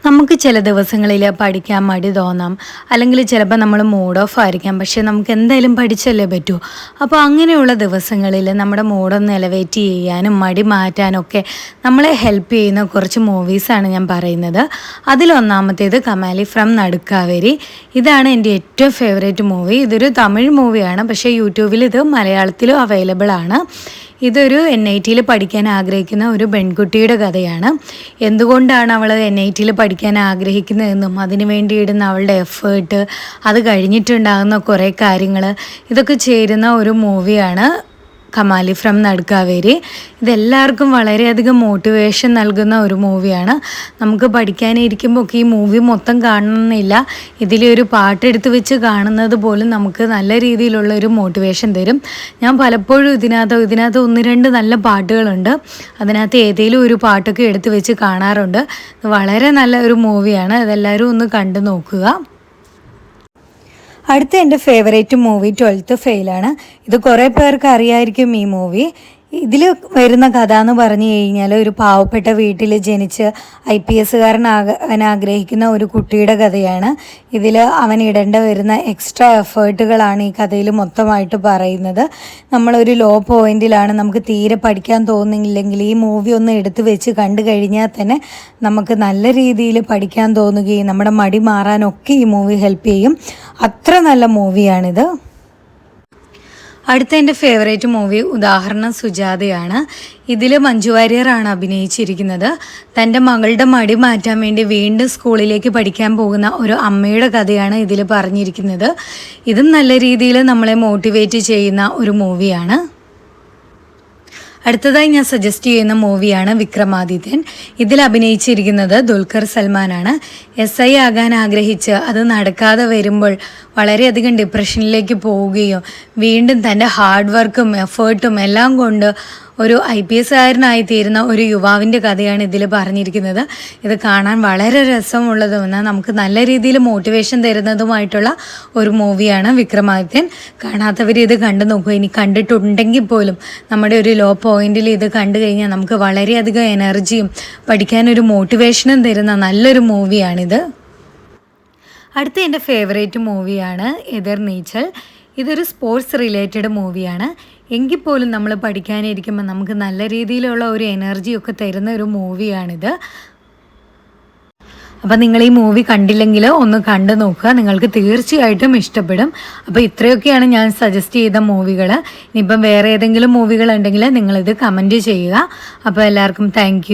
നമുക്ക് ചില ദിവസങ്ങളിൽ പഠിക്കാൻ മടി തോന്നാം, അല്ലെങ്കിൽ ചിലപ്പോൾ നമ്മൾ മൂഡ് ഓഫ് ആയിരിക്കാം. പക്ഷേ നമുക്ക് എന്തായാലും പഠിച്ചല്ലേ പറ്റൂ. അപ്പോൾ അങ്ങനെയുള്ള ദിവസങ്ങളിൽ നമ്മുടെ മൂഡൊന്ന് എലവേറ്റ് ചെയ്യാനും മടി മാറ്റാനൊക്കെ നമ്മളെ ഹെൽപ്പ് ചെയ്യുന്ന കുറച്ച് മൂവീസാണ് ഞാൻ പറയുന്നത്. അതിലൊന്നാമത്തേത് കമാലി ഫ്രം നടുക്കാവേരി. ഇതാണ് എൻ്റെ ഏറ്റവും ഫേവറേറ്റ് മൂവി. ഇതൊരു തമിഴ് മൂവിയാണ്, പക്ഷേ യൂട്യൂബിൽ ഇത് മലയാളത്തിലും അവൈലബിൾ ആണ്. ഇതൊരു NITയിൽ പഠിക്കാൻ ആഗ്രഹിക്കുന്ന ഒരു പെൺകുട്ടിയുടെ കഥയാണ്. എന്തുകൊണ്ടാണ് അവൾ NITയിൽ പഠിക്കാൻ ആഗ്രഹിക്കുന്നതെന്നും അതിനു വേണ്ടി ഇടുന്ന അവളുടെ എഫേർട്ട്, അത് കഴിഞ്ഞിട്ടുണ്ടാകുന്ന കുറേ കാര്യങ്ങൾ, ഇതൊക്കെ ചേരുന്ന ഒരു മൂവിയാണ് കമാലി ഫ്രം നടുക്കാവേരി. ഇതെല്ലാവർക്കും വളരെയധികം മോട്ടിവേഷൻ നൽകുന്ന ഒരു മൂവിയാണ്. നമുക്ക് പഠിക്കാനിരിക്കുമ്പോൾ ഒക്കെ ഈ മൂവി മൊത്തം കാണണമെന്നില്ല. ഇതിലൊരു പാട്ടെടുത്ത് വെച്ച് കാണുന്നത് പോലും നമുക്ക് നല്ല രീതിയിലുള്ള ഒരു മോട്ടിവേഷൻ തരും. ഞാൻ പലപ്പോഴും ഇതിനകത്ത് ഒന്ന് രണ്ട് നല്ല പാട്ടുകളുണ്ട്. അതിനകത്ത് ഏതെങ്കിലും ഒരു പാട്ടൊക്കെ എടുത്ത് വെച്ച് കാണാറുണ്ട്. വളരെ നല്ല ഒരു മൂവിയാണ്. അതെല്ലാവരും ഒന്ന് കണ്ടു നോക്കുക. അടുത്ത എൻ്റെ ഫേവറേറ്റ് മൂവി 12th ഫെയിലാണ്. ഇത് കുറേ പേർക്ക് അറിയായിരിക്കും ഈ മൂവി. ഇതിൽ വരുന്ന കഥ എന്ന് പറഞ്ഞു കഴിഞ്ഞാൽ ഒരു പാവപ്പെട്ട വീട്ടിൽ ജനിച്ച് IPSകാരനാകാൻ ആഗ്രഹിക്കുന്ന ഒരു കുട്ടിയുടെ കഥയാണ്. ഇതിൽ അവൻ ഇടേണ്ട വരുന്ന എക്സ്ട്രാ എഫേർട്ടുകളാണ് ഈ കഥയിൽ മൊത്തമായിട്ട് പറയുന്നത്. നമ്മളൊരു ലോ പോയിന്റിലാണ്, നമുക്ക് തീരെ പഠിക്കാൻ തോന്നുന്നില്ലെങ്കിൽ ഈ മൂവി ഒന്ന് എടുത്തു വെച്ച് കണ്ടു കഴിഞ്ഞാൽ തന്നെ നമുക്ക് നല്ല രീതിയിൽ പഠിക്കാൻ തോന്നുകയും നമ്മുടെ മടി മാറാനൊക്കെ ഈ മൂവി ഹെൽപ്പ് ചെയ്യും. അത്ര നല്ല മൂവിയാണിത്. അടുത്ത എൻ്റെ ഫേവറേറ്റ് മൂവി ഉദാഹരണം സുജാതയാണ്. ഇതിൽ മഞ്ജു വാര്യറാണ് അഭിനയിച്ചിരിക്കുന്നത്. തൻ്റെ മകളുടെ മടി മാറ്റാൻ വേണ്ടി വീണ്ടും സ്കൂളിലേക്ക് പഠിക്കാൻ പോകുന്ന ഒരു അമ്മയുടെ കഥയാണ് ഇതിൽ പറഞ്ഞിരിക്കുന്നത്. ഇതും നല്ല രീതിയിൽ നമ്മളെ മോട്ടിവേറ്റ് ചെയ്യുന്ന ഒരു മൂവിയാണ്. അടുത്തതായി ഞാൻ സജസ്റ്റ് ചെയ്യുന്ന മൂവിയാണ് വിക്രമാദിത്യൻ. ഇതിൽ അഭിനയിച്ചിരിക്കുന്നത് ദുൽഖർ സൽമാനാണ്. SI ആകാൻ ആഗ്രഹിച്ച് അത് നടക്കാതെ വരുമ്പോൾ വളരെയധികം ഡിപ്രഷനിലേക്ക് പോവുകയും വീണ്ടും തൻ്റെ ഹാർഡ് വർക്കും എഫേർട്ടും എല്ലാം കൊണ്ട് ഒരു IPSകാരനായി തീരുന്ന ഒരു യുവാവിൻ്റെ കഥയാണ് ഇതിൽ പറഞ്ഞിരിക്കുന്നത്. ഇത് കാണാൻ വളരെ രസമുള്ളതും എന്നാൽ നമുക്ക് നല്ല രീതിയിൽ മോട്ടിവേഷൻ തരുന്നതുമായിട്ടുള്ള ഒരു മൂവിയാണ് വിക്രമാദിത്യൻ. കാണാത്തവർ ഇത് കണ്ടു നോക്കുക. ഇനി കണ്ടിട്ടുണ്ടെങ്കിൽ പോലും നമ്മുടെ ഒരു ലോ പോയിന്റിൽ ഇത് കണ്ടു കഴിഞ്ഞാൽ നമുക്ക് വളരെയധികം എനർജിയും പഠിക്കാനൊരു മോട്ടിവേഷനും തരുന്ന നല്ലൊരു മൂവിയാണിത്. അടുത്ത എൻ്റെ ഫേവറേറ്റ് മൂവിയാണ് എതിർനീച്ചൽ. ഇതൊരു സ്പോർട്സ് റിലേറ്റഡ് മൂവിയാണ്. എങ്കിൽ പോലും നമ്മൾ പഠിക്കാനിരിക്കുമ്പോൾ നമുക്ക് നല്ല രീതിയിലുള്ള ഒരു എനർജിയൊക്കെ തരുന്ന ഒരു മൂവിയാണിത്. അപ്പോൾ നിങ്ങൾ ഈ മൂവി കണ്ടില്ലെങ്കിൽ ഒന്ന് കണ്ടു നോക്കുക, നിങ്ങൾക്ക് തീർച്ചയായിട്ടും ഇഷ്ടപ്പെടും. അപ്പോൾ ഇത്രയൊക്കെയാണ് ഞാൻ സജസ്റ്റ് ചെയ്ത മൂവികൾ. ഇനിയിപ്പം വേറെ ഏതെങ്കിലും മൂവികൾ ഉണ്ടെങ്കിൽ നിങ്ങളിത് കമൻറ്റ് ചെയ്യുക. അപ്പോൾ എല്ലാവർക്കും താങ്ക്